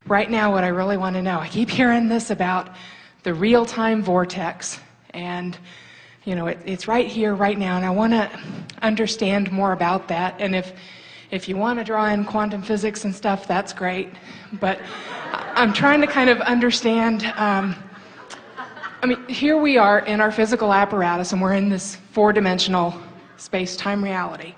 right now what I really want to know, I keep hearing this about the real-time vortex, and you know, it's right here, right now, and I want to understand more about that. And if you want to draw in quantum physics and stuff, that's great. But I'm trying to kind of understand, I mean, here we are in our physical apparatus, and we're in this four-dimensional space-time reality.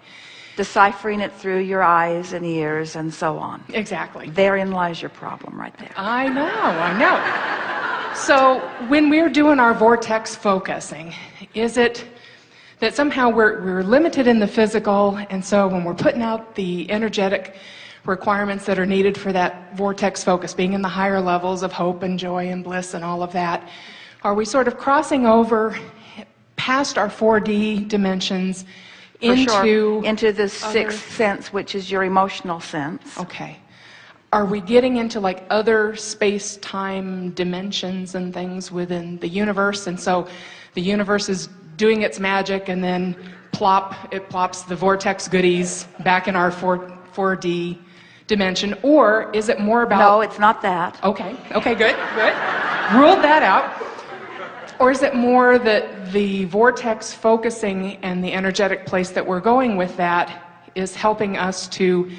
Deciphering it through your eyes and ears and so on. Exactly. Therein lies your problem right there. I know. So when we're doing our vortex focusing, is it that somehow we're limited in the physical, and so when we're putting out the energetic requirements that are needed for that vortex focus, being in the higher levels of hope and joy and bliss and all of that, are we sort of crossing over past our 4D dimensions into the sixth sense, which is your emotional sense? Okay. Are we getting into like other space-time dimensions and things within the universe, and so the universe is doing its magic, and then it plops the vortex goodies back in our 4D dimension? Or is it more about... No, it's not that. Okay, good. Ruled that out. Or is it more that the vortex focusing and the energetic place that we're going with that is helping us to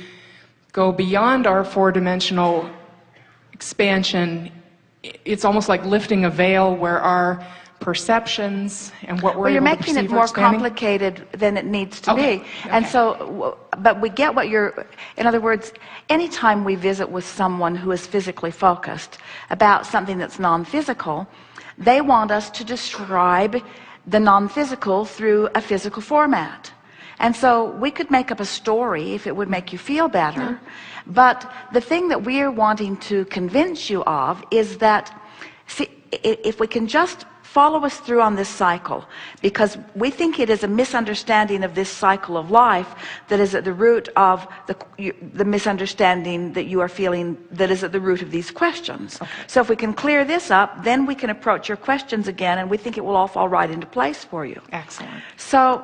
go beyond our four-dimensional expansion? It's almost like lifting a veil where our perceptions and what we're you're able to making it perceive more expanding. Complicated than it needs to be. Okay. And so, but we get what you're, in other words, anytime we visit with someone who is physically focused about something that's non-physical, they want us to describe the non-physical through a physical format. And so we could make up a story if it would make you feel better. But the thing that we're wanting to convince you of is that, see, if we can just follow us through on this cycle, because we think it is a misunderstanding of this cycle of life that is at the root of the misunderstanding that you are feeling, that is at the root of these questions. Okay. So if we can clear this up, then we can approach your questions again, and we think it will all fall right into place for you. Excellent. So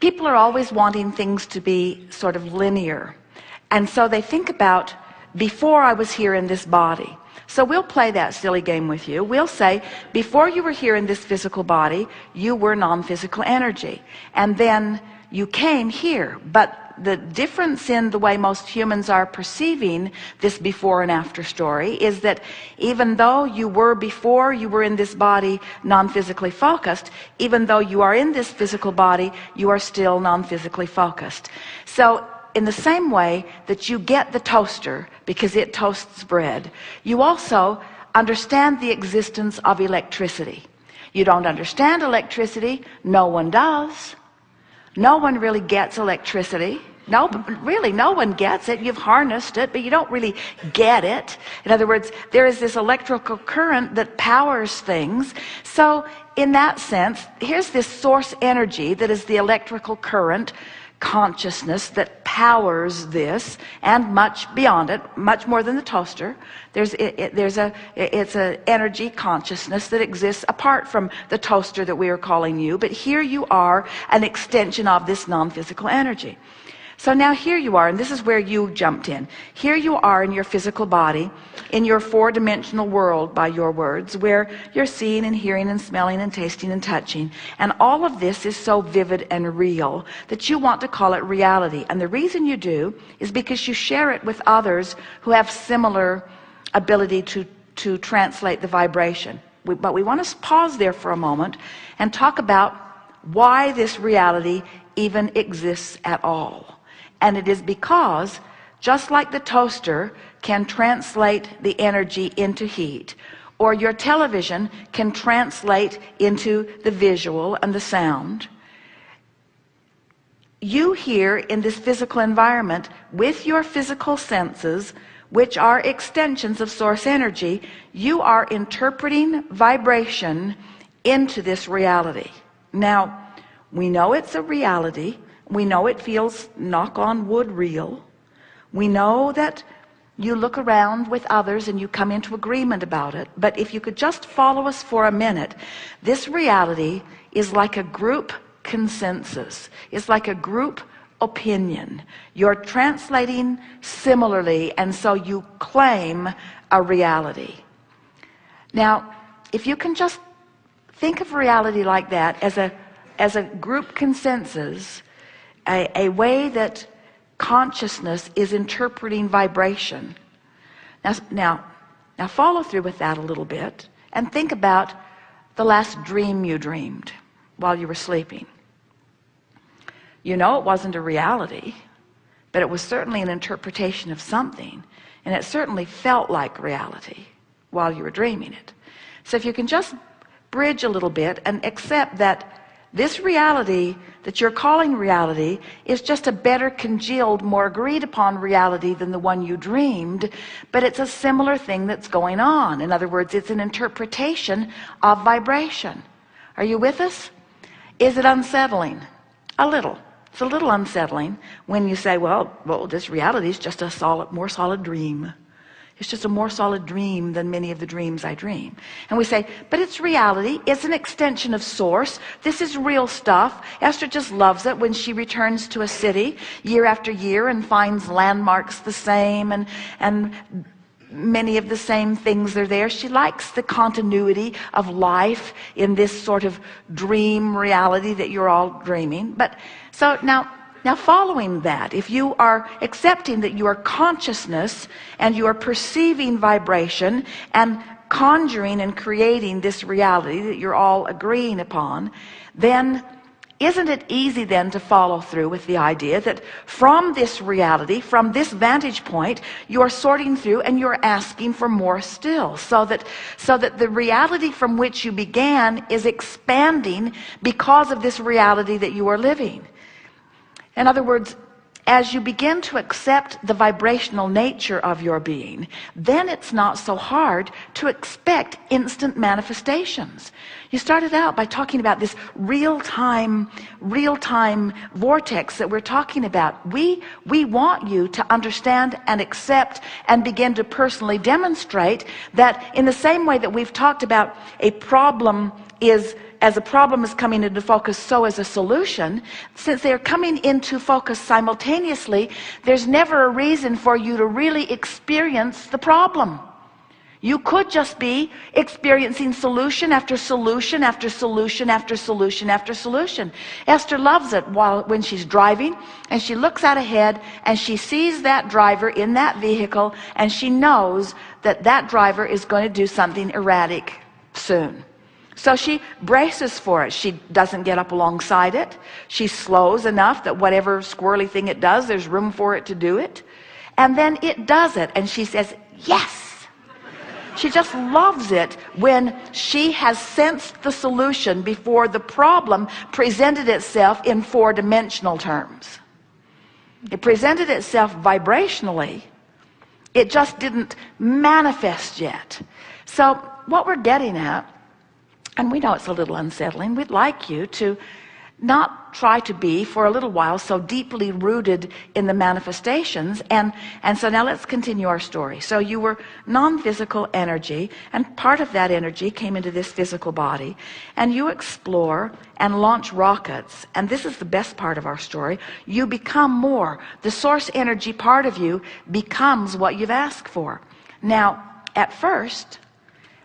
people are always wanting things to be sort of linear, and so they think about, before I was here in this body. So we'll play that silly game with you. We'll say, before you were here in this physical body, you were non-physical energy, and then you came here. But the difference in the way most humans are perceiving this before and after story is that even though you were, before you were in this body, non-physically focused, even though you are in this physical body, you are still non-physically focused. So in the same way that you get the toaster because it toasts bread, you also understand the existence of electricity. You don't understand electricity. No one does. No one really gets electricity. No, really, no one gets it. You've harnessed it, but you don't really get it. In other words, there is this electrical current that powers things. So in that sense, here's this source energy that is the electrical current consciousness that powers this, and much beyond it, much more than the toaster. It's an energy consciousness that exists apart from the toaster that we are calling you, but here you are, an extension of this non-physical energy. So now here you are, and this is where you jumped in. Here you are in your physical body, in your four-dimensional world, by your words, where you're seeing and hearing and smelling and tasting and touching. And all of this is so vivid and real that you want to call it reality. And the reason you do is because you share it with others who have similar ability to translate the vibration. But we want to pause there for a moment and talk about why this reality even exists at all. And it is because, just like the toaster can translate the energy into heat, or your television can translate into the visual and the sound, you here in this physical environment, with your physical senses, which are extensions of source energy, you are interpreting vibration into this reality. Now, we know it's a reality. We know it feels, knock on wood, real. We know that you look around with others and you come into agreement about it. But if you could just follow us for a minute, this reality is like a group consensus. It's like a group opinion. You're translating similarly, and so you claim a reality. Now, if you can just think of reality like that as a group consensus, a way that consciousness is interpreting vibration. Now follow through with that a little bit and think about the last dream you dreamed while you were sleeping. You know it wasn't a reality, but it was certainly an interpretation of something, and it certainly felt like reality while you were dreaming it. So if you can just bridge a little bit and accept that this reality that you're calling reality is just a better congealed, more agreed upon reality than the one you dreamed, but it's a similar thing that's going on. In other words, it's an interpretation of vibration. Are you with us? Is it unsettling? A little. It's a little unsettling when you say, well, this reality is just a more solid dream. It's just a more solid dream than many of the dreams I dream. And we say, but it's reality. It's an extension of source. This is real stuff. Esther just loves it when she returns to a city year after year and finds landmarks the same and many of the same things are there. She likes the continuity of life in this sort of dream reality that you're all dreaming. But so now following that, if you are accepting that you are consciousness and you are perceiving vibration and conjuring and creating this reality that you're all agreeing upon, then isn't it easy then to follow through with the idea that from this reality, from this vantage point, you're sorting through and you're asking for more still, so that the reality from which you began is expanding because of this reality that you are living. In other words, as you begin to accept the vibrational nature of your being, then it's not so hard to expect instant manifestations. You started out by talking about this real-time vortex that we're talking about. We want you to understand and accept and begin to personally demonstrate that in the same way that we've talked about a problem is, as a problem is coming into focus, so is a solution. Since they're coming into focus simultaneously, there's never a reason for you to really experience the problem. You could just be experiencing solution after solution after solution after solution after solution. Esther loves it when she's driving and she looks out ahead and she sees that driver in that vehicle and she knows that that driver is going to do something erratic soon. So she braces for it. She doesn't get up alongside it. She slows enough that whatever squirrely thing it does, there's room for it to do it. And then it does it. And she says, yes. She just loves it when she has sensed the solution before the problem presented itself in four-dimensional terms. It presented itself vibrationally. It just didn't manifest yet. So what we're getting at, and we know it's a little unsettling, we'd like you to not try to be for a little while so deeply rooted in the manifestations. And so now let's continue our story. So you were non-physical energy, and part of that energy came into this physical body, and you explore and launch rockets. And this is the best part of our story. You become more. The source energy part of you becomes what you've asked for. Now, at first,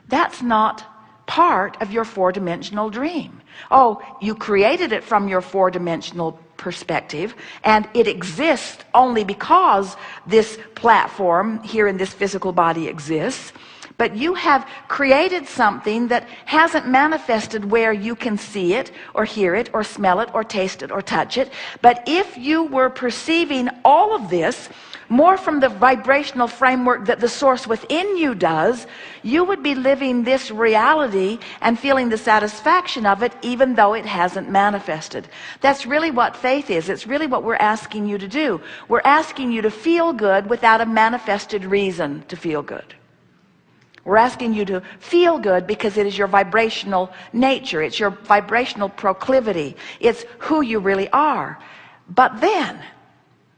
that's not part of your four-dimensional dream. Oh, you created it from your four-dimensional perspective, and it exists only because this platform here in this physical body exists. But you have created something that hasn't manifested where you can see it or hear it or smell it or taste it or touch it. But if you were perceiving all of this more from the vibrational framework that the source within you does, you would be living this reality and feeling the satisfaction of it even though it hasn't manifested. That's really what faith is. It's really what we're asking you to do. We're asking you to feel good without a manifested reason to feel good. We're asking you to feel good because it is your vibrational nature. It's your vibrational proclivity. It's who you really are. But then,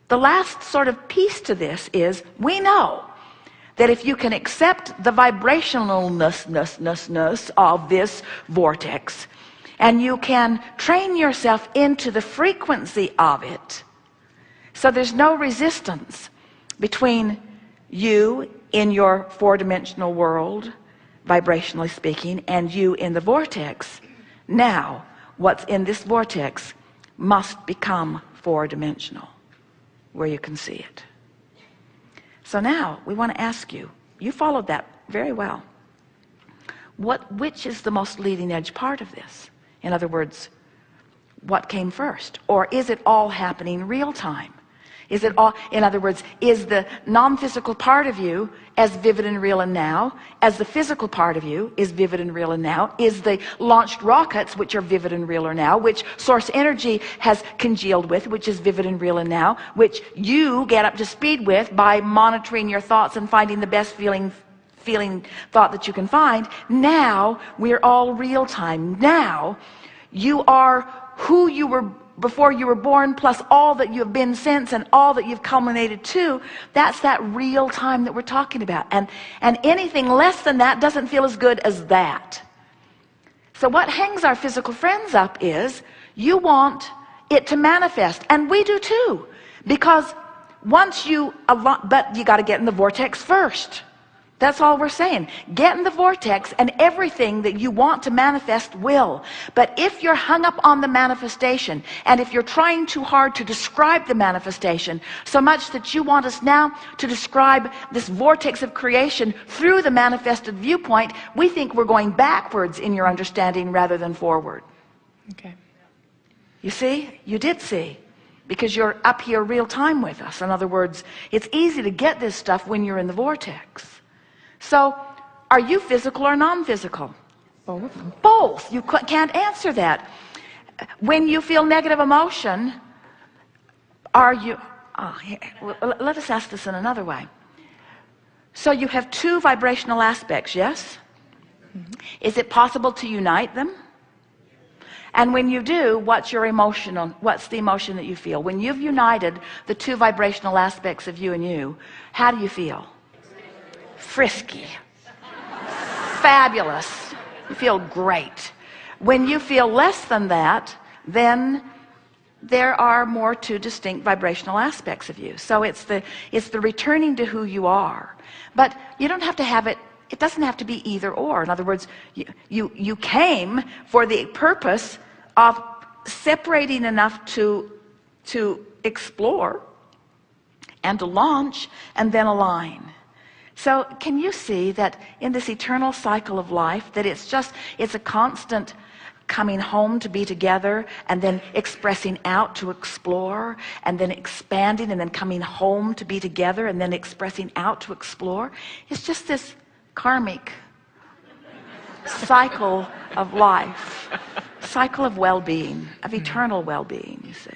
the last sort of piece to this is, we know that if you can accept the vibrationalness of this vortex, and you can train yourself into the frequency of it, So there's no resistance between you in your four-dimensional world, vibrationally speaking, and you in the vortex. Now what's in this vortex must become four-dimensional, where you can see it. So now we want to ask you, you followed that very well, which is the most leading edge part of this? In other words, what came first? Or is it all happening real time? Is it all, in other words, is the non-physical part of you as vivid and real and now as the physical part of you is vivid and real and now? Is the launched rockets, which are vivid and real or now, which source energy has congealed with, which is vivid and real and now, which you get up to speed with by monitoring your thoughts and finding the best feeling thought that you can find. Now we're all real time. Now you are who you were before you were born, plus all that you have been since and all that you've culminated to. That's that real time that we're talking about. And anything less than that doesn't feel as good as that. So what hangs our physical friends up is you want it to manifest, and we do too, because once but you got to get in the vortex first. That's all we're saying. Get in the vortex and everything that you want to manifest will. But if you're hung up on the manifestation, and if you're trying too hard to describe the manifestation, so much that you want us now to describe this vortex of creation through the manifested viewpoint, we think we're going backwards in your understanding rather than forward. Okay. You see? You did see. Because you're up here real time with us. In other words, it's easy to get this stuff when you're in the vortex. So, are you physical or non-physical? Both. Both. You can't answer that. When you feel negative emotion, are you... let us ask this in another way. So you have two vibrational aspects, yes? Mm-hmm. Is it possible to unite them? And when you do, what's the emotion that you feel? When you've united the two vibrational aspects of you and you, how do you feel? Frisky, fabulous. You feel great. When you feel less than that, then there are more two distinct vibrational aspects of you. So it's the returning to who you are. But you don't have to have it. It doesn't have to be either or. In other words, you came for the purpose of separating enough to explore and to launch and then align. So can you see that in this eternal cycle of life, that it's a constant coming home to be together, and then expressing out to explore, and then expanding, and then coming home to be together, and then expressing out to explore? It's just this karmic cycle of life, cycle of well-being, of eternal well-being, you see.